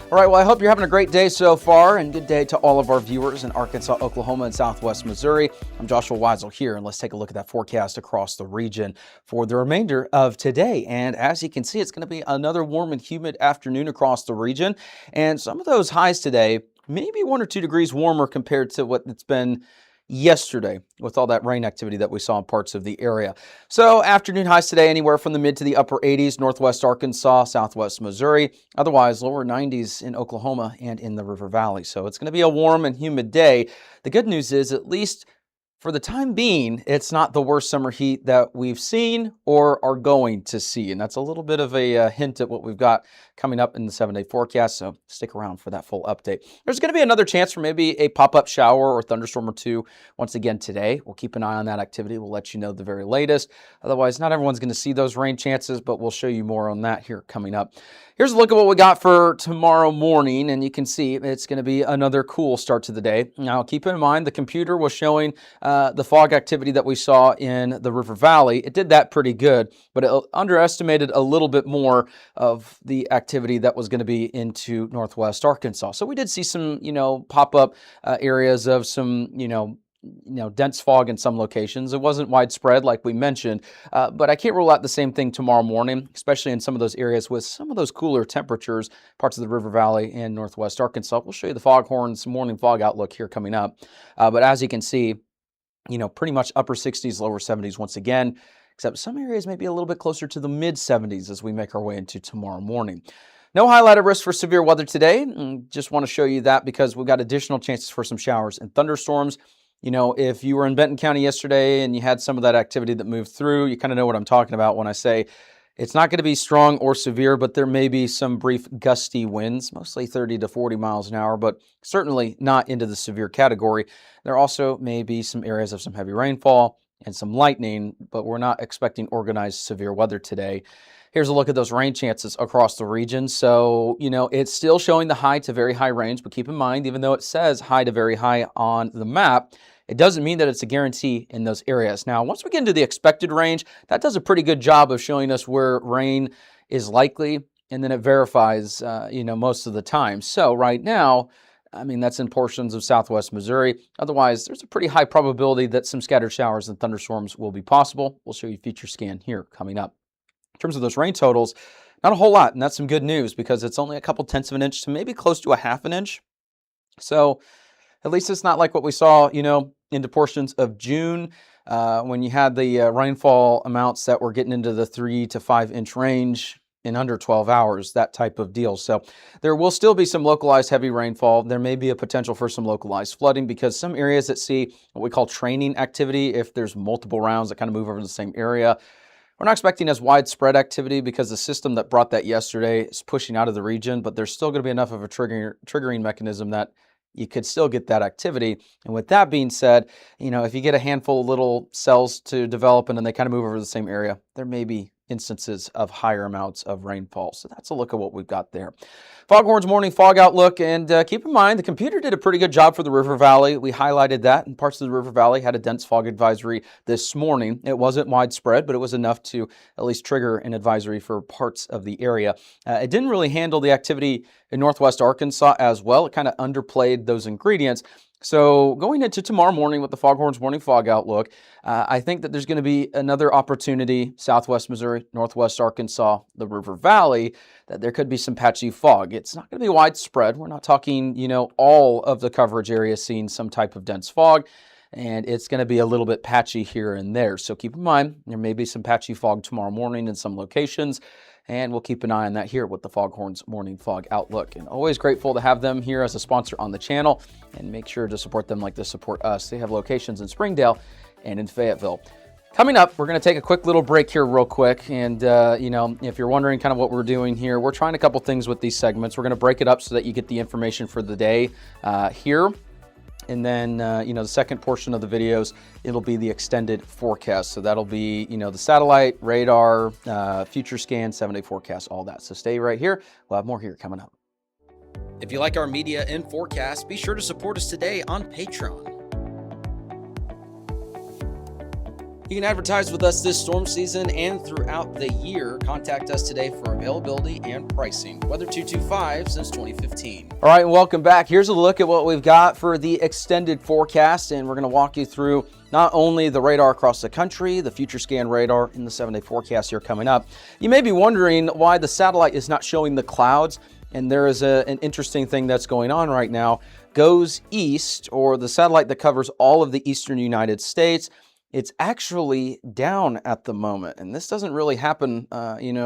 All right, well, I hope you're having a great day so far, and good day to all of our viewers in Arkansas, Oklahoma, and Southwest Missouri. I'm Joshua Weisel here, and let's take a look at that forecast across the region for the remainder of today. And as you can see, it's going to be another warm and humid afternoon across the region, and some of those highs today, maybe 1 or 2 degrees warmer compared to what it's been yesterday with all that rain activity that we saw in parts of the area. So afternoon highs today anywhere from the mid to the upper 80s, northwest Arkansas, southwest Missouri. Otherwise, lower 90s in Oklahoma and in the River Valley. So it's going to be a warm and humid day. The good news is, at least for the time being, it's not the worst summer heat that we've seen or are going to see. And that's a little bit of a hint at what we've got coming up in the 7-day forecast. So stick around for that full update. There's going to be another chance for maybe a pop-up shower or thunderstorm or two once again today. We'll keep an eye on that activity. We'll let you know the very latest. Otherwise, not everyone's going to see those rain chances, but we'll show you more on that here coming up. Here's a look at what we got for tomorrow morning, and you can see it's going to be another cool start to the day. Now, keep in mind, the computer was showing the fog activity that we saw in the River Valley. It did that pretty good, but it underestimated a little bit more of the activity that was going to be into northwest Arkansas. So we did see some, pop-up areas of some, dense fog in some locations. It wasn't widespread like we mentioned, but I can't rule out the same thing tomorrow morning, especially in some of those areas with some of those cooler temperatures, parts of the River Valley and northwest Arkansas. We'll show you the foghorns morning fog outlook here coming up. But as you can see, pretty much upper 60s, lower 70s once again, except some areas may be a little bit closer to the mid 70s as we make our way into tomorrow morning. No highlighted risk for severe weather today. Just want to show you that because we've got additional chances for some showers and thunderstorms. If you were in Benton County yesterday and you had some of that activity that moved through, you kind of know what I'm talking about when I say it's not going to be strong or severe, but there may be some brief gusty winds, mostly 30 to 40 miles an hour, but certainly not into the severe category. There also may be some areas of some heavy rainfall and some lightning, but we're not expecting organized severe weather today. Here's a look at those rain chances across the region. So, it's still showing the high to very high range, but keep in mind, even though it says high to very high on the map, it doesn't mean that it's a guarantee in those areas. Now, once we get into the expected range, that does a pretty good job of showing us where rain is likely, and then it verifies, most of the time. So right now, that's in portions of southwest Missouri. Otherwise, there's a pretty high probability that some scattered showers and thunderstorms will be possible. We'll show you future scan here coming up. In terms of those rain totals, not a whole lot, and that's some good news because it's only a couple tenths of an inch to maybe close to a half an inch. So at least it's not like what we saw, into portions of June when you had the rainfall amounts that were getting into the 3 to 5 inch range in under 12 hours, that type of deal. So there will still be some localized heavy rainfall. There may be a potential for some localized flooding because some areas that see what we call training activity, if there's multiple rounds that kind of move over the same area, we're not expecting as widespread activity because the system that brought that yesterday is pushing out of the region, but there's still going to be enough of a triggering mechanism that you could still get that activity. And with that being said, if you get a handful of little cells to develop and then they kind of move over the same area, there may be instances of higher amounts of rainfall. So that's a look at what we've got there. Foghorns morning fog outlook, and keep in mind the computer did a pretty good job for the River Valley. We highlighted that, and parts of the River Valley had a dense fog advisory this morning. It wasn't widespread, but it was enough to at least trigger an advisory for parts of the area. It didn't really handle the activity in northwest Arkansas as well. It kind of underplayed those ingredients. So going into tomorrow morning with the Foghorns morning fog outlook, I think that there's going to be another opportunity, southwest Missouri, northwest Arkansas, the River Valley, that there could be some patchy fog. It's not going to be widespread. We're not talking, all of the coverage area seeing some type of dense fog, and it's going to be a little bit patchy here and there. So keep in mind, there may be some patchy fog tomorrow morning in some locations. And we'll keep an eye on that here with the Foghorns Morning Fog Outlook. And always grateful to have them here as a sponsor on the channel. And make sure to support them like they support us. They have locations in Springdale and in Fayetteville. Coming up, we're going to take a quick little break here real quick. And, if you're wondering kind of what we're doing here, we're trying a couple things with these segments. We're going to break it up so that you get the information for the day here. And then, the second portion of the videos, it'll be the extended forecast. So that'll be, the satellite, radar, future scan, 7-day forecast, all that. So stay right here. We'll have more here coming up. If you like our media and forecast, be sure to support us today on Patreon. You can advertise with us this storm season and throughout the year. Contact us today for availability and pricing. Weather 225 since 2015. All right, welcome back. Here's a look at what we've got for the extended forecast, and we're going to walk you through not only the radar across the country, the future scan radar in the 7-day forecast here coming up. You may be wondering why the satellite is not showing the clouds, and there is an interesting thing that's going on right now. Goes east, or the satellite that covers all of the eastern United States, it's actually down at the moment, and this doesn't really happen, all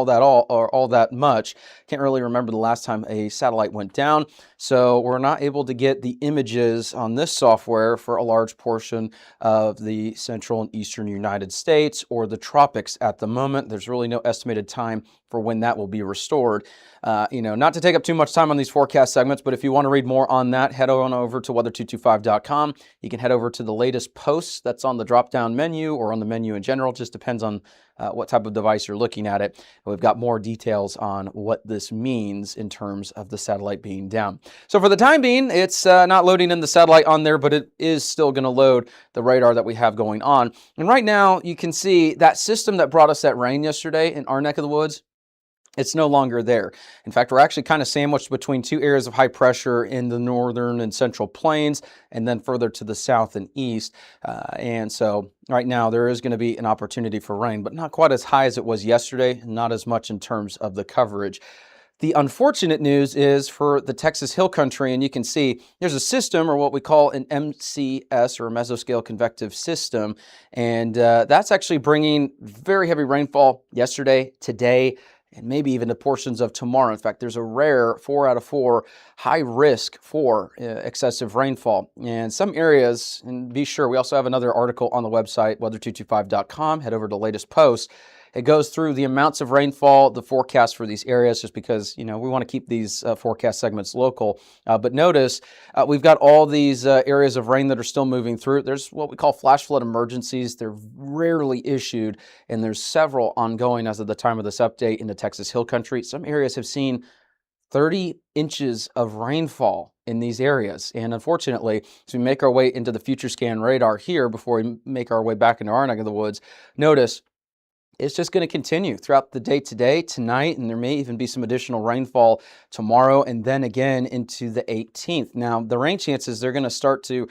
that much. Can't really remember the last time a satellite went down, so we're not able to get the images on this software for a large portion of the central and eastern United States or the tropics at the moment. There's really no estimated time for when that will be restored. Not to take up too much time on these forecast segments, but if you want to read more on that, head on over to weather225.com. You can head over to the latest posts that's on the drop-down menu or on the menu in general. Just depends on what type of device you're looking at it. And we've got more details on what this means in terms of the satellite being down. So for the time being, it's not loading in the satellite on there, but it is still going to load the radar that we have going on. And right now, you can see that system that brought us that rain yesterday in our neck of the woods, it's no longer there. In fact, we're actually kind of sandwiched between two areas of high pressure in the northern and central plains, and then further to the south and east. And so right now there is going to be an opportunity for rain, but not quite as high as it was yesterday, not as much in terms of the coverage. The unfortunate news is for the Texas Hill Country, and you can see there's a system, or what we call an MCS, or a mesoscale convective system, and that's actually bringing very heavy rainfall yesterday, today, and maybe even to portions of tomorrow. In fact, there's a rare 4 out of 4 high risk for excessive rainfall. And some areas, and be sure, we also have another article on the website, weather225.com. Head over to the latest post. It goes through the amounts of rainfall, the forecast for these areas, just because, we want to keep these forecast segments local. But notice we've got all these areas of rain that are still moving through. There's what we call flash flood emergencies. They're rarely issued, and there's several ongoing as of the time of this update in the Texas Hill Country. Some areas have seen 30 inches of rainfall in these areas. And unfortunately, as we make our way into the future scan radar here before we make our way back into our neck of the woods, notice it's just going to continue throughout the day today, tonight, and there may even be some additional rainfall tomorrow and then again into the 18th. Now, the rain chances, they're going to start to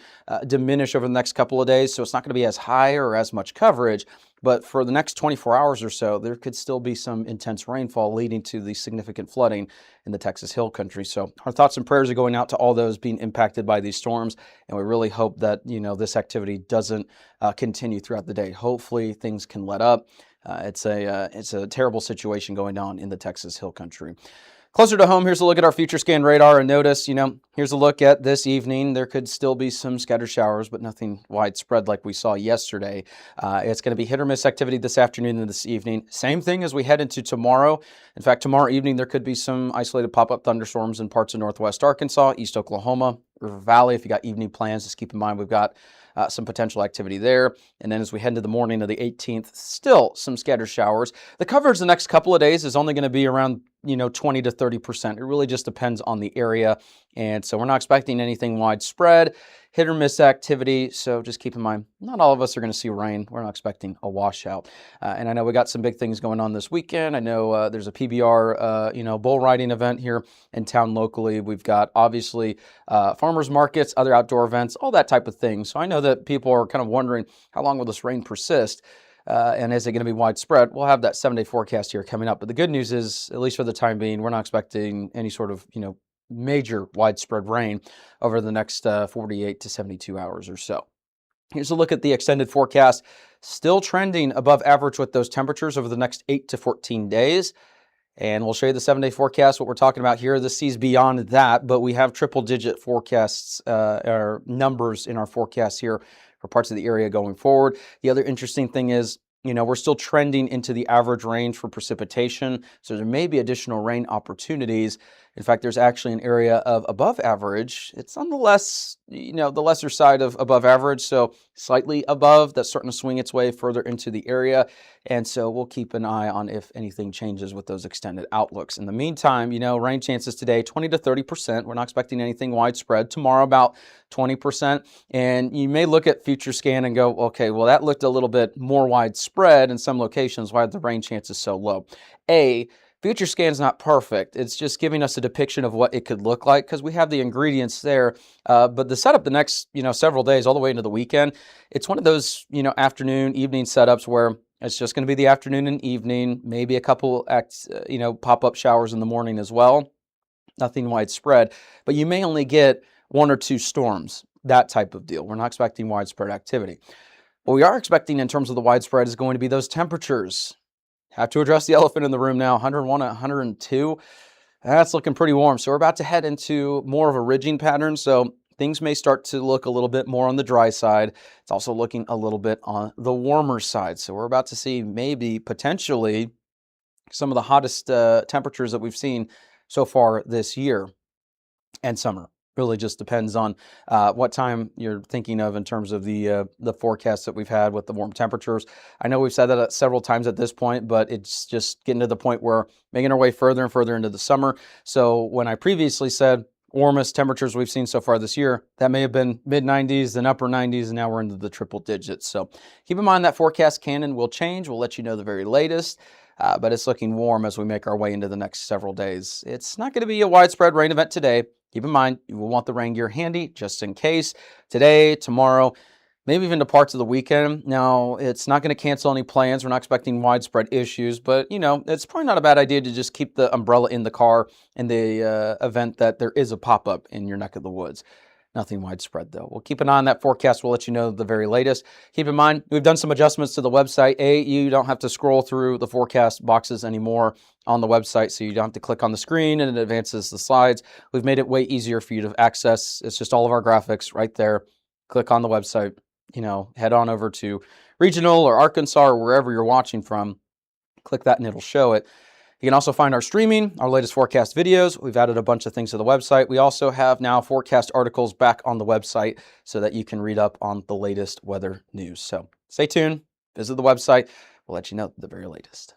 diminish over the next couple of days, so it's not going to be as high or as much coverage. But for the next 24 hours or so, there could still be some intense rainfall leading to the significant flooding in the Texas Hill Country. So our thoughts and prayers are going out to all those being impacted by these storms, and we really hope that this activity doesn't continue throughout the day. Hopefully things can let up. It's a terrible situation going on in the Texas Hill Country. Closer to home, here's a look at our future scan radar, and notice, here's a look at this evening. There could still be some scattered showers, but nothing widespread like we saw yesterday. It's going to be hit or miss activity this afternoon and this evening. Same thing as we head into tomorrow. In fact, tomorrow evening, there could be some isolated pop-up thunderstorms in parts of northwest Arkansas, east Oklahoma, River Valley. If you got evening plans, just keep in mind we've got some potential activity there. And then as we head into the morning of the 18th, still some scattered showers. The coverage the next couple of days is only going to be around 20 to 30%. It really just depends on the area. And so we're not expecting anything widespread, hit or miss activity. So just keep in mind, not all of us are going to see rain. We're not expecting a washout. And I know we got some big things going on this weekend. I know there's a PBR, bull riding event here in town locally. We've got obviously farmers markets, other outdoor events, all that type of thing. So I know that people are kind of wondering, how long will this rain persist? And is it going to be widespread? We'll have that 7-day forecast here coming up. But the good news is, at least for the time being, we're not expecting any sort of, major widespread rain over the next 48 to 72 hours or so. Here's a look at the extended forecast. Still trending above average with those temperatures over the next 8 to 14 days. And we'll show you the 7-day forecast. What we're talking about here, this sees beyond that, but we have triple-digit forecasts or numbers in our forecast here for parts of the area going forward. The other interesting thing is, we're still trending into the average range for precipitation, so there may be additional rain opportunities, In fact, there's actually an area of above average. It's on the less, the lesser side of above average, so slightly above. That's starting to swing its way further into the area. And so we'll keep an eye on if anything changes with those extended outlooks. In the meantime, rain chances today, 20 to 30%. We're not expecting anything widespread. Tomorrow, about 20%. And you may look at future scan and go, okay, well, that looked a little bit more widespread in some locations. Why are the rain chances so low? Future scan is not perfect. It's just giving us a depiction of what it could look like because we have the ingredients there. But the setup the next, several days, all the way into the weekend, it's one of those, afternoon, evening setups where it's just going to be the afternoon and evening, maybe a couple, pop-up showers in the morning as well. Nothing widespread, but you may only get one or two storms, that type of deal. We're not expecting widespread activity. What we are expecting in terms of the widespread is going to be those temperatures. Have to address the elephant in the room now, 101, 102. That's looking pretty warm. So we're about to head into more of a ridging pattern. So things may start to look a little bit more on the dry side. It's also looking a little bit on the warmer side. So we're about to see maybe potentially some of the hottest temperatures that we've seen so far this year and summer. Really just depends on what time you're thinking of in terms of the forecast that we've had with the warm temperatures. I know we've said that several times at this point, but it's just getting to the point where making our way further and further into the summer. So when I previously said warmest temperatures we've seen so far this year, that may have been mid-90s, then upper 90s, and now we're into the triple digits. So keep in mind that forecast canon will change. We'll let you know the very latest. But it's looking warm as we make our way into the next several days. It's not going to be a widespread rain event today. Keep in mind, you will want the rain gear handy just in case. Today, tomorrow, maybe even to parts of the weekend. Now, it's not going to cancel any plans. We're not expecting widespread issues, but, it's probably not a bad idea to just keep the umbrella in the car in the event that there is a pop-up in your neck of the woods. Nothing widespread, though. We'll keep an eye on that forecast. We'll let you know the very latest. Keep in mind, we've done some adjustments to the website. You don't have to scroll through the forecast boxes anymore on the website, so you don't have to click on the screen and it advances the slides. We've made it way easier for you to access. It's just all of our graphics right there. Click on the website. Head on over to Regional or Arkansas or wherever you're watching from. Click that and it'll show it. You can also find our streaming, our latest forecast videos. We've added a bunch of things to the website. We also have now forecast articles back on the website so that you can read up on the latest weather news. So stay tuned, visit the website. We'll let you know the very latest.